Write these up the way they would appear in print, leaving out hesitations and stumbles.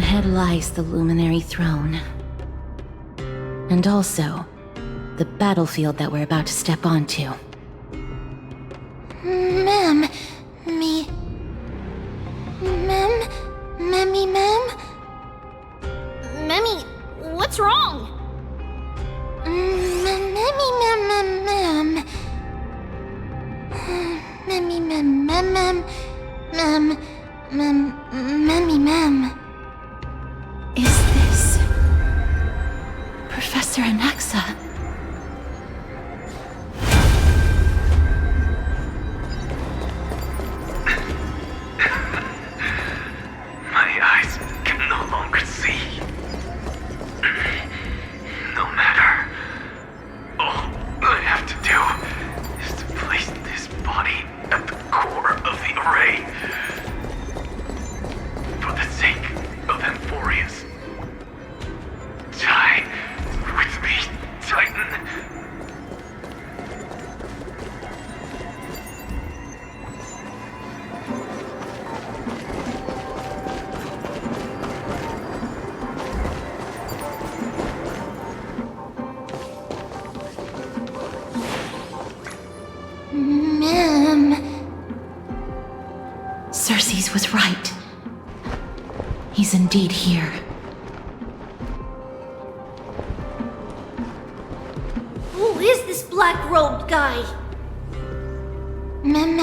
ahead lies the Luminary Throne. And also, the battlefield that we're about to step onto. Ma'am, Memmy, what's wrong? Ma'am. Is this Professor Anaxa? My eyes can no longer see. No matter. All I have to do is to place this body at the core of the array. For the sake of Amphorius. Die with me, Titan. Ma'am. Circes was right. He's indeed here. Who is this black-robed guy? Ma'am.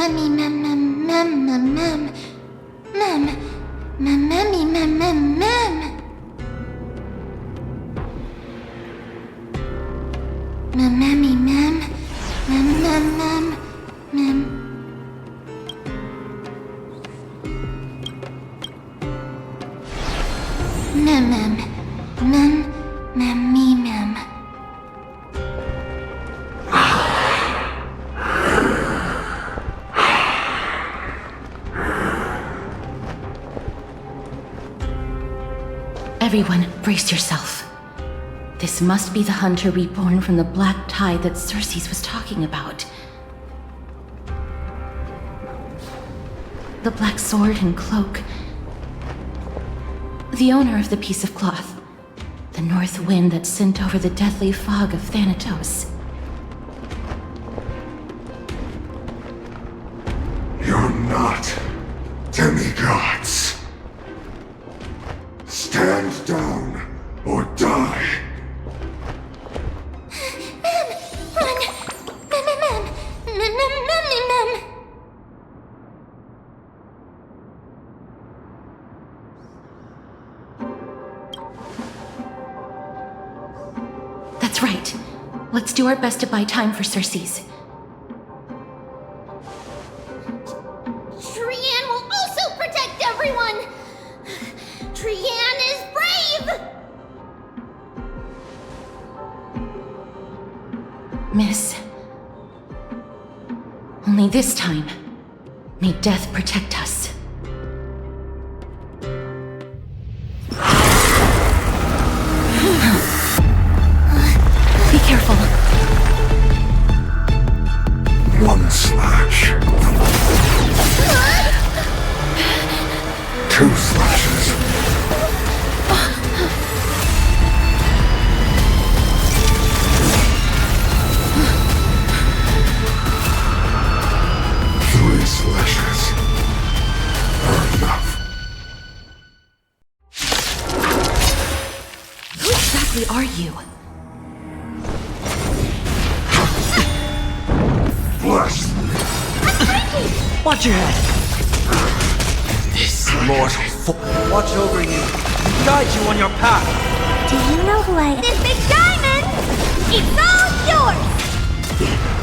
Everyone, brace yourself. This must be the hunter reborn from the black tide that Circes was talking about. The black sword and cloak. The owner of the piece of cloth. The north wind that sent over the deathly fog of Thanatos. You're not demigods. Stand down or die. Ma'am. That's right. Let's do our best to buy time for Circes. Traean will also protect everyone! Traean is brave! Miss. Only this time, may death protect us. Be careful. One slash. Two slashes. Three slashes. Are enough. Who exactly are you? Bless. Watch your head. This mortal watch over you, guide you on your path. Do you know who I am? This big diamond! It's all yours!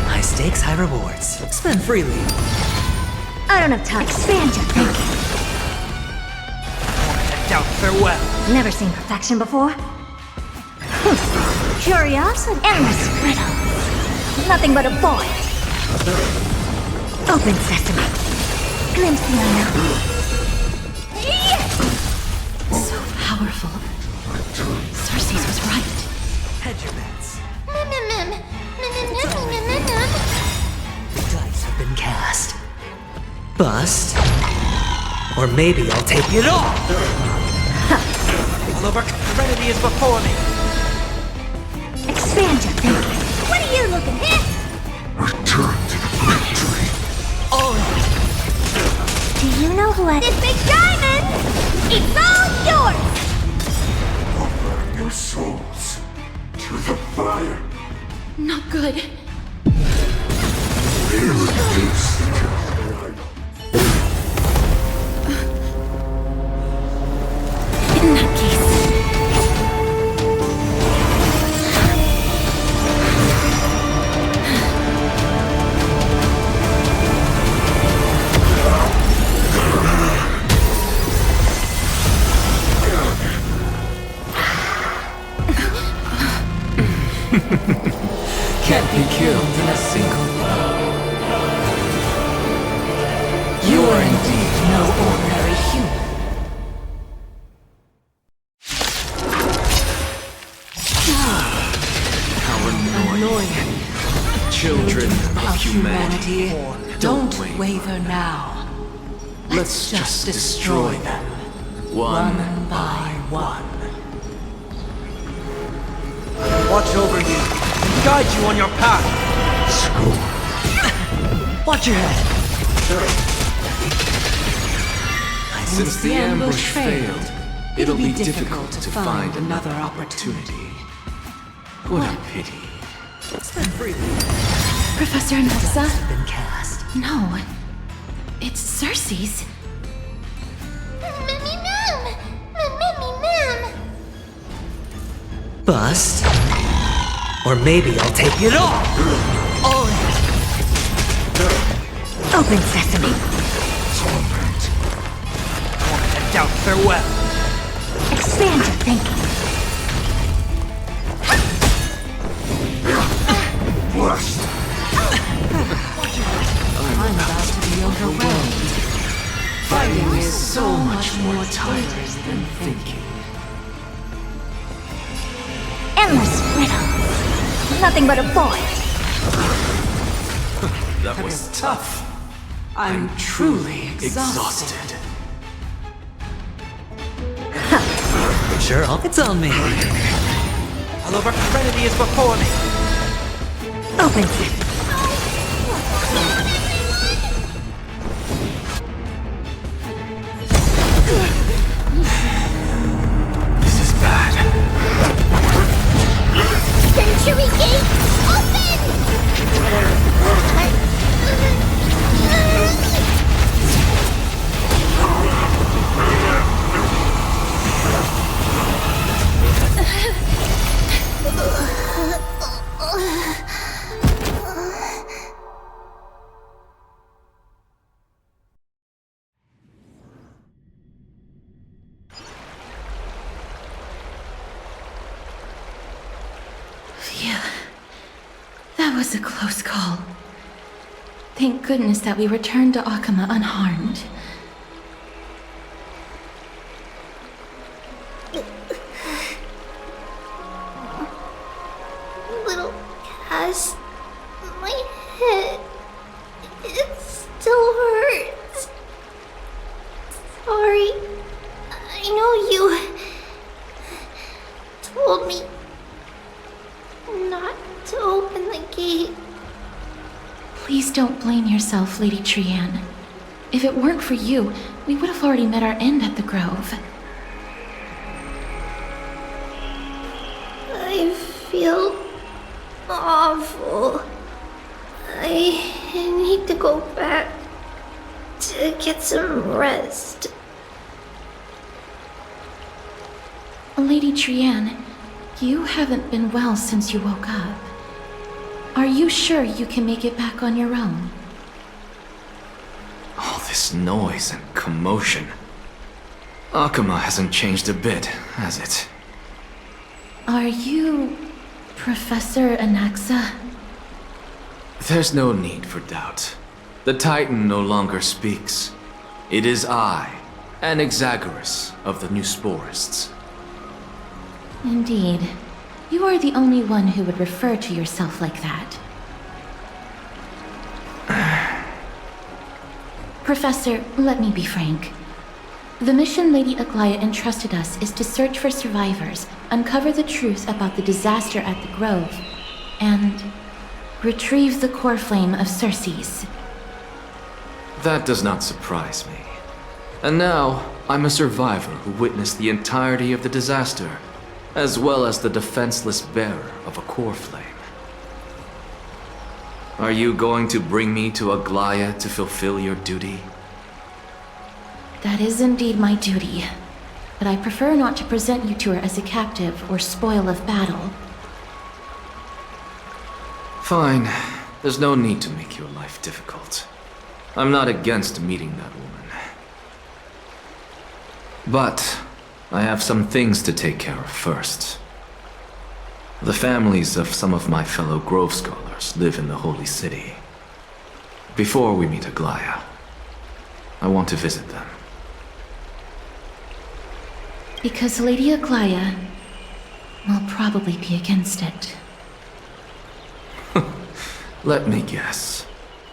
High stakes, high rewards. Spend freely. I don't have time. Expand your thinking. Head down, farewell. Never seen perfection before? Curiosity. Endless riddle. Nothing but a boy. Open sesame. Glimpse the unknown. So powerful. Circes was right. Hedge your bets. Ma'am. The dice have been cast. Bust. Or maybe I'll take it all. Slumber, serenity is before me. Expand your thinking. What are you looking at? Return to the great tree. Do you know who I... This big diamond! It's all yours! Offer your souls to the fire. Not good. Reduce to In that case... Can't be killed in a single blow. You are indeed no ordinary human. How annoying. Children of humanity. Don't waver now. Let's just destroy them, One by one. Watch over you. Guide you on your path. school. Watch your head. Since the ambush failed, it'll be difficult to find another opportunity. What a pity. Professor Anaxa? Been cast. No. It's Circe's. Mimmy Mim! Mimmy Mim! Bust. Or maybe I'll take it off. Open sesame. Torment. And doubt farewell. Expand your thinking. Blessed. I'm about to be overwhelmed. Fighting is so much more tiring than thinking. Endless riddles. Nothing but a void. That was tough. I'm truly exhausted. Sure, it's on me. Hello, serenity is before me. Open sesame. This is bad. Century Gate, open! Phew. That was a close call. Thank goodness that we returned to Akama unharmed. Little Cass, my head, it still hurts. Sorry, I know you told me not to open the gate. Please don't blame yourself, Lady Trianne. If it weren't for you, we would have already met our end at the Grove. I feel awful. I need to go back to get some rest. Lady Trianne, you haven't been well since you woke up. Are you sure you can make it back on your own? All this noise and commotion. Akama hasn't changed a bit, has it? Are you Professor Anaxa? There's no need for doubt. The Titan no longer speaks. It is I, Anaxagoras of the New Sporists. Indeed. You are the only one who would refer to yourself like that. Professor, let me be frank. The mission Lady Aglaya entrusted us is to search for survivors, uncover the truth about the disaster at the Grove, and retrieve the core flame of Circe's. That does not surprise me. And now, I'm a survivor who witnessed the entirety of the disaster, as well as the defenseless bearer of a core flame. Are you going to bring me to Aglaya to fulfill your duty? That is indeed my duty, but I prefer not to present you to her as a captive or spoil of battle. Fine. There's no need to make your life difficult. I'm not against meeting that woman. But I have some things to take care of first. The families of some of my fellow Grove Scholars live in the Holy City. Before we meet Aglaya, I want to visit them. Because Lady Aglaya will probably be against it. Let me guess.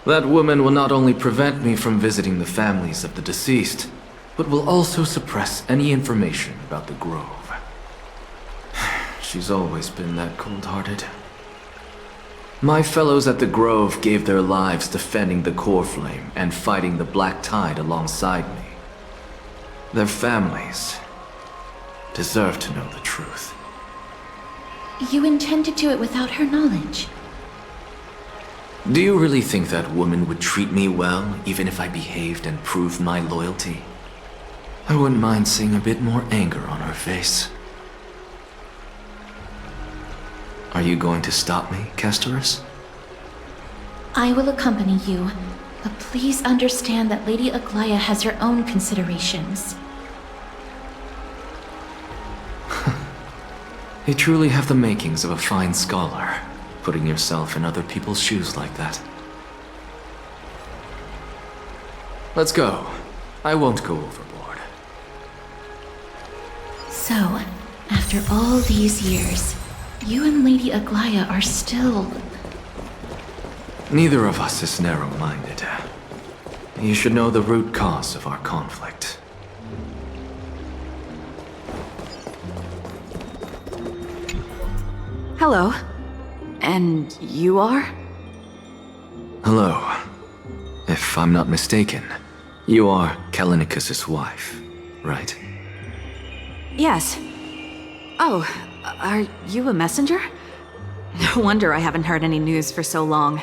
That woman will not only prevent me from visiting the families of the deceased, but will also suppress any information about the Grove. She's always been that cold-hearted. My fellows at the Grove gave their lives defending the core flame and fighting the Black Tide alongside me. Their families deserve to know the truth. You intend to do it without her knowledge? Do you really think that woman would treat me well, even if I behaved and proved my loyalty? I wouldn't mind seeing a bit more anger on her face. Are you going to stop me, Castorice? I will accompany you, but please understand that Lady Aglaya has her own considerations. You truly have the makings of a fine scholar, putting yourself in other people's shoes like that. Let's go. I won't go overboard. So, after all these years, you and Lady Aglaya are still... Neither of us is narrow-minded. You should know the root cause of our conflict. Hello. And you are? Hello. If I'm not mistaken, you are Callinicus's wife, right? Yes. Oh, are you a messenger? No wonder I haven't heard any news for so long.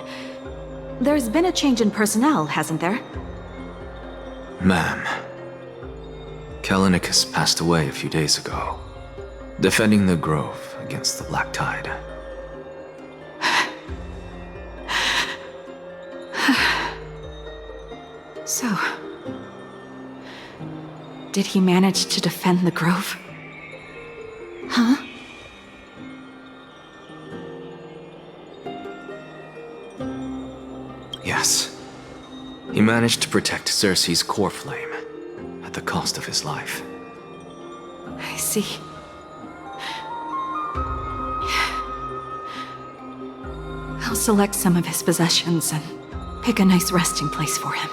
There's been a change in personnel, hasn't there? Ma'am, Callinicus passed away a few days ago, defending the Grove against the Black Tide. So, did he manage to defend the Grove? Huh? Yes. He managed to protect Circe's core flame, at the cost of his life. I see. I'll select some of his possessions and pick a nice resting place for him.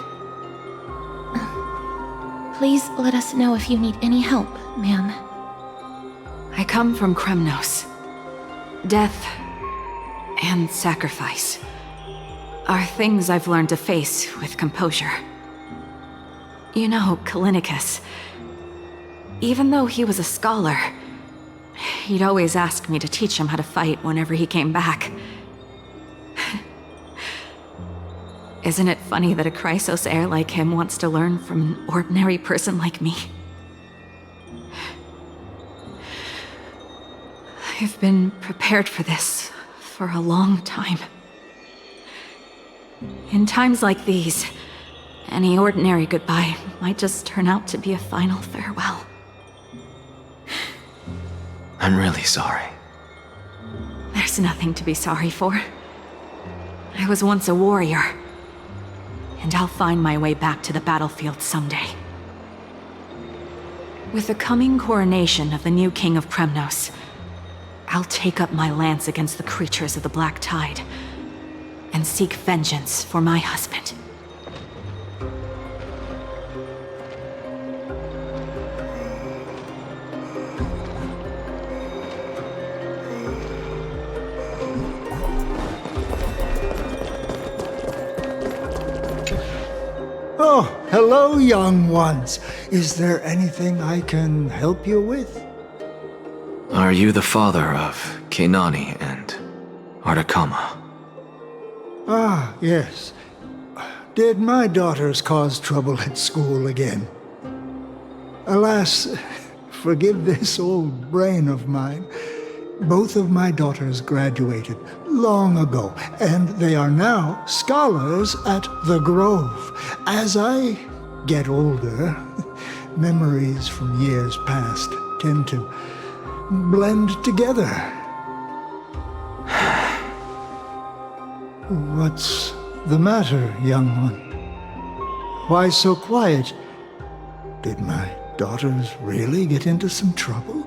Please let us know if you need any help, ma'am. I come from Kremnos. Death and sacrifice are things I've learned to face with composure. You know, Callinicus, even though he was a scholar, he'd always ask me to teach him how to fight whenever he came back. Isn't it funny that a Chrysos heir like him wants to learn from an ordinary person like me? I've been prepared for this for a long time. In times like these, any ordinary goodbye might just turn out to be a final farewell. I'm really sorry. There's nothing to be sorry for. I was once a warrior, and I'll find my way back to the battlefield someday. With the coming coronation of the new king of Kremnos, I'll take up my lance against the creatures of the Black Tide and seek vengeance for my husband. Hello, young ones. Is there anything I can help you with? Are you the father of Keinani and Artakama? Ah, yes. Did my daughters cause trouble at school again? Alas, forgive this old brain of mine. Both of my daughters graduated long ago, and they are now scholars at the Grove. As I get older, memories from years past tend to blend together. What's the matter, young one? Why so quiet? Did my daughters really get into some trouble?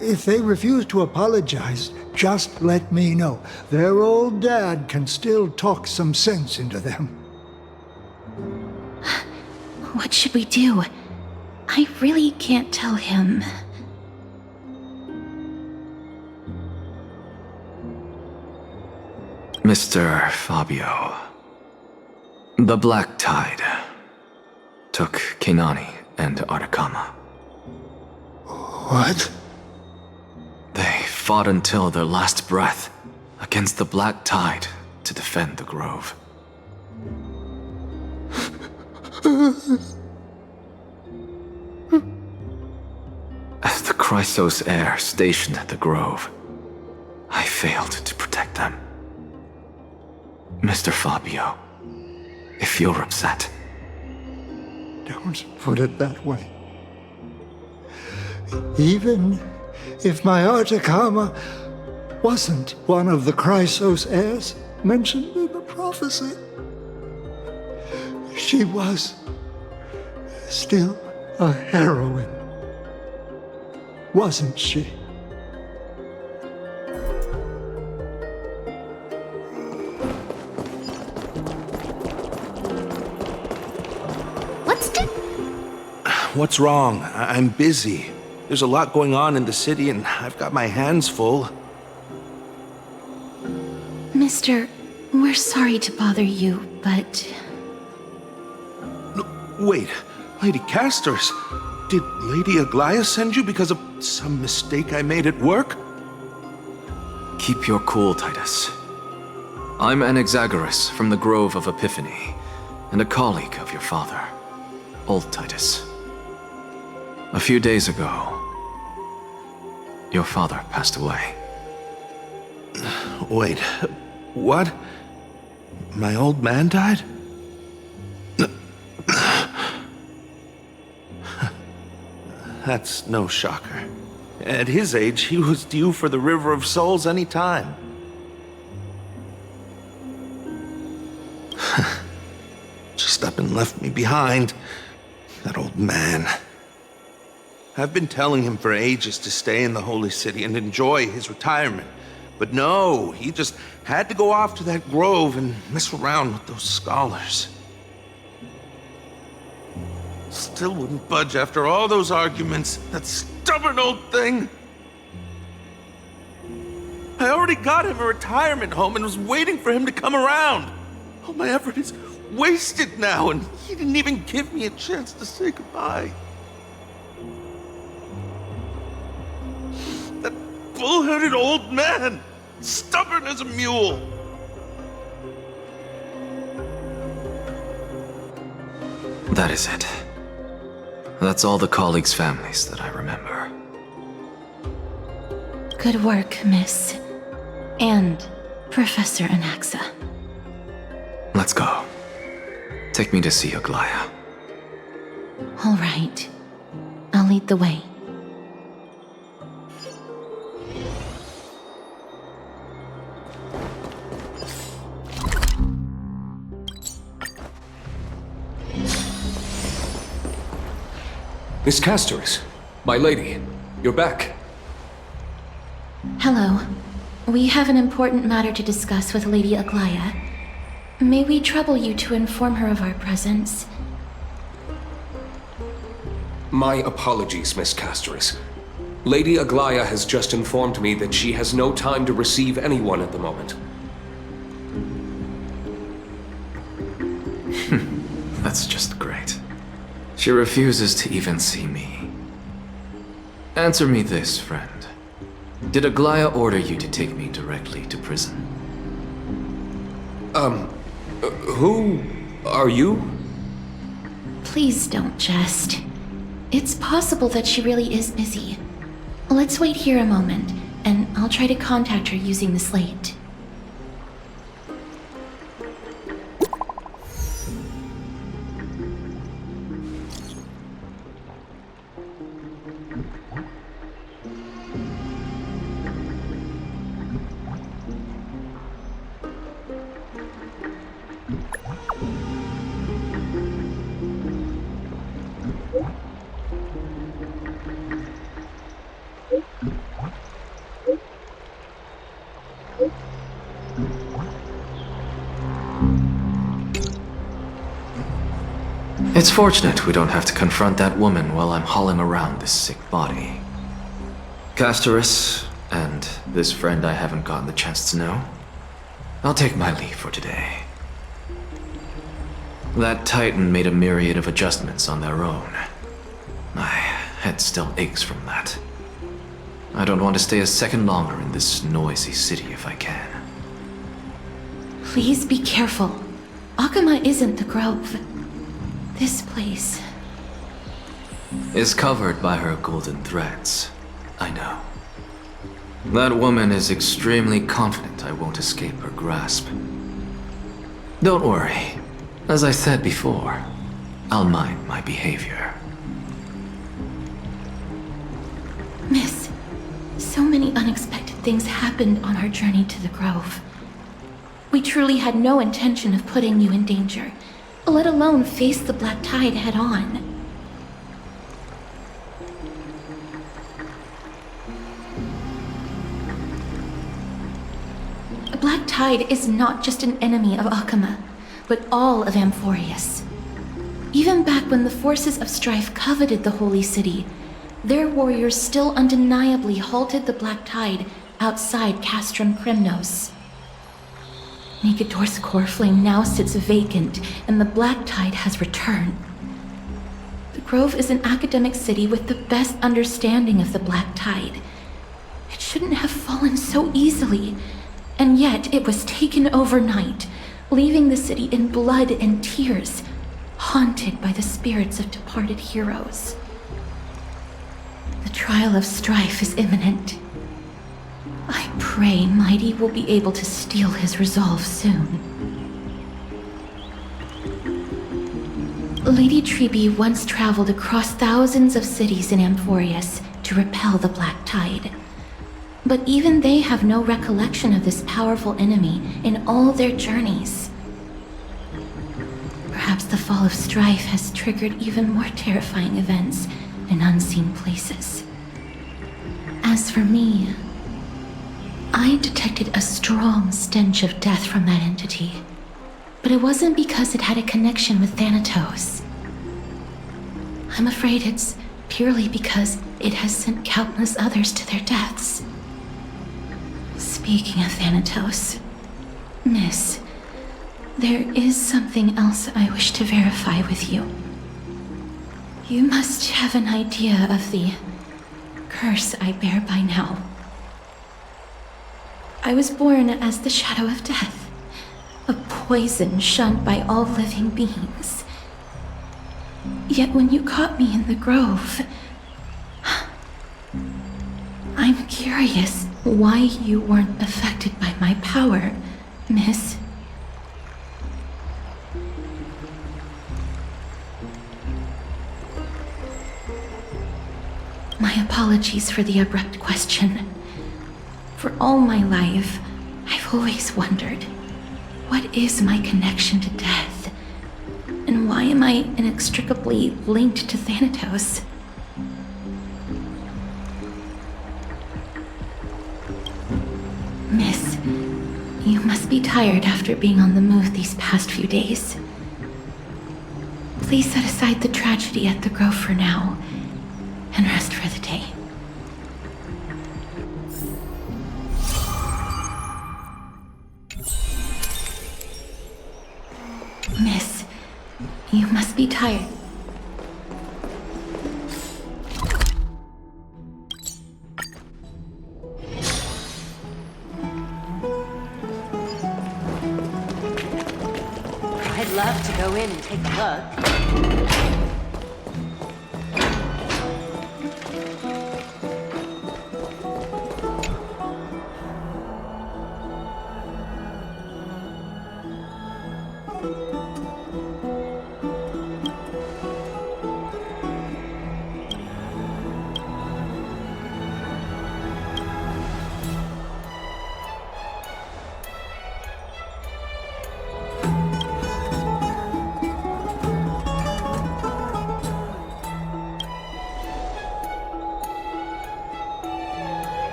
If they refuse to apologize, just let me know. Their old dad can still talk some sense into them. What should we do? I really can't tell him. Mr. Fabio, the Black Tide took Keinani and Artakama. What? They fought until their last breath against the Black Tide to defend the Grove. As the Chrysos heir stationed at the Grove, I failed to protect them. Mr. Fabio, if you're upset... Don't put it that way. Even if my Artakama wasn't one of the Chrysos heirs mentioned in the prophecy, she was still a heroine, wasn't she? What's wrong? I'm busy. There's a lot going on in the city, and I've got my hands full. Mister, we're sorry to bother you, but... No, wait, Lady Castorice, did Lady Aglaia send you because of some mistake I made at work? Keep your cool, Titus. I'm Anaxagoras from the Grove of Epiphany, and a colleague of your father, Old Titus. A few days ago, your father passed away. Wait, what? My old man died? That's no shocker. At his age, he was due for the River of Souls any time. Just up and left me behind. That old man. I've been telling him for ages to stay in the Holy City and enjoy his retirement. But no, he just had to go off to that grove and mess around with those scholars. Still wouldn't budge after all those arguments. That stubborn old thing. I already got him a retirement home and was waiting for him to come around. All my effort is wasted now, and he didn't even give me a chance to say goodbye. That bull-headed old man, stubborn as a mule. That is it. That's all the colleagues' families that I remember. Good work, Miss. And Professor Anaxa. Let's go. Take me to see Aglaia. All right. I'll lead the way. Miss Castorice, my lady, you're back. Hello. We have an important matter to discuss with Lady Aglaia. May we trouble you to inform her of our presence? My apologies, Miss Castorice. Lady Aglaia has just informed me that she has no time to receive anyone at the moment. That's just great. She refuses to even see me. Answer me this, friend. Did Aglaya order you to take me directly to prison? Who are you? Please don't jest. It's possible that she really is busy. Let's wait here a moment, and I'll try to contact her using the slate. It's fortunate we don't have to confront that woman while I'm hauling around this sick body. Castorice, and this friend I haven't gotten the chance to know, I'll take my leave for today. That Titan made a myriad of adjustments on their own. My head still aches from that. I don't want to stay a second longer in this noisy city if I can. Please be careful. Akama isn't the Grove. This place is covered by her golden threads. I know. That woman is extremely confident I won't escape her grasp. Don't worry. As I said before, I'll mind my behavior. Miss, so many unexpected things happened on our journey to the Grove. We truly had no intention of putting you in danger, let alone face the Black Tide head-on. The Black Tide is not just an enemy of Akama, but all of Amphorius. Even back when the forces of strife coveted the Holy City, their warriors still undeniably halted the Black Tide outside Castrum Kremnos. Nigador's core flame now sits vacant, and the Black Tide has returned. The Grove is an academic city with the best understanding of the Black Tide. It shouldn't have fallen so easily, and yet it was taken overnight, leaving the city in blood and tears, haunted by the spirits of departed heroes. The trial of strife is imminent. I pray Mighty will be able to steal his resolve soon. Lady Trebe once traveled across thousands of cities in Amphorius to repel the Black Tide. But even they have no recollection of this powerful enemy in all their journeys. Perhaps the fall of strife has triggered even more terrifying events in unseen places. As for me, I detected a strong stench of death from that entity, but it wasn't because it had a connection with Thanatos. I'm afraid it's purely because it has sent countless others to their deaths. Speaking of Thanatos, Miss, there is something else I wish to verify with you. You must have an idea of the curse I bear by now. I was born as the shadow of death, a poison shunned by all living beings. Yet when you caught me in the Grove, I'm curious why you weren't affected by my power, Miss. My apologies for the abrupt question. For all my life, I've always wondered, what is my connection to death? And why am I inextricably linked to Thanatos? Miss, you must be tired after being on the move these past few days. Please set aside the tragedy at the Grove for now, and rest for the day. Miss, you must be tired. I'd love to go in and take a look.